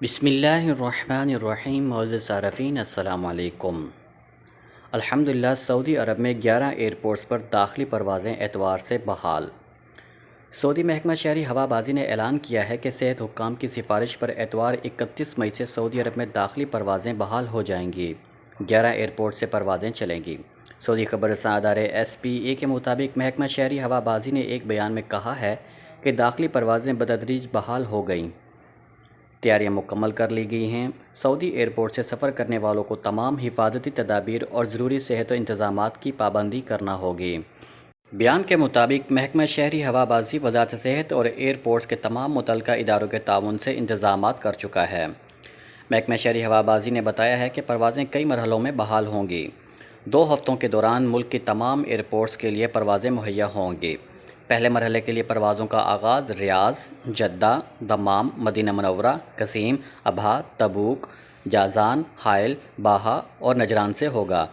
بسم اللہ الرحمن الرحیم. معزز صارفین السلام علیکم. الحمدللہ سعودی عرب میں 11 ایئرپورٹس پر داخلی پروازیں اتوار سے بحال. سعودی محکمہ شہری ہوابازی نے اعلان کیا ہے کہ صحت حکام کی سفارش پر اتوار 31 مئی سے سعودی عرب میں داخلی پروازیں بحال ہو جائیں گی. 11 ایئرپورٹ سے پروازیں چلیں گی. سعودی خبر رساں ادارے SPA کے مطابق محکمہ شہری ہوابازی نے ایک بیان میں کہا ہے کہ داخلی پروازیں بتدریج بحال ہو گئیں. تیاریاں مکمل کر لی گئی ہیں. سعودی ایئرپورٹ سے سفر کرنے والوں کو تمام حفاظتی تدابیر اور ضروری صحت و انتظامات کی پابندی کرنا ہوگی. بیان کے مطابق محکمہ شہری ہوابازی وزارت صحت اور ایئرپورٹس کے تمام متعلقہ اداروں کے تعاون سے انتظامات کر چکا ہے. محکمہ شہری ہوابازی نے بتایا ہے کہ پروازیں کئی مرحلوں میں بحال ہوں گی. 2 ہفتوں کے دوران ملک کی تمام ایئرپورٹس کے لیے پروازیں مہیا ہوں گی. پہلے مرحلے کے لیے پروازوں کا آغاز ریاض، جدہ، دمام، مدینہ منورہ، قصیم، ابہا، تبوک، جازان، حائل، باہا اور نجران سے ہوگا.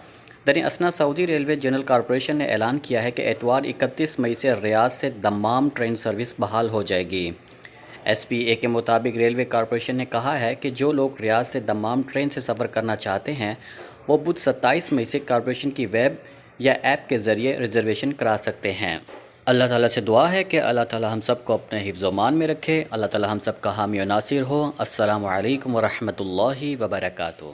در اثنا سعودی ریلوے جنرل کارپوریشن نے اعلان کیا ہے کہ اتوار 31 مئی سے ریاض سے دمام ٹرین سروس بحال ہو جائے گی. SPA کے مطابق ریلوے کارپوریشن نے کہا ہے کہ جو لوگ ریاض سے دمام ٹرین سے سفر کرنا چاہتے ہیں وہ بدھ 27 مئی سے کارپوریشن کی ویب یا ایپ کے ذریعے ریزرویشن کرا سکتے ہیں. اللہ تعالیٰ سے دعا ہے کہ اللہ تعالیٰ ہم سب کو اپنے حفظ و امان میں رکھے. اللہ تعالیٰ ہم سب کا حامی و ناصر ہو. السلام علیکم ورحمۃ اللہ وبرکاتہ.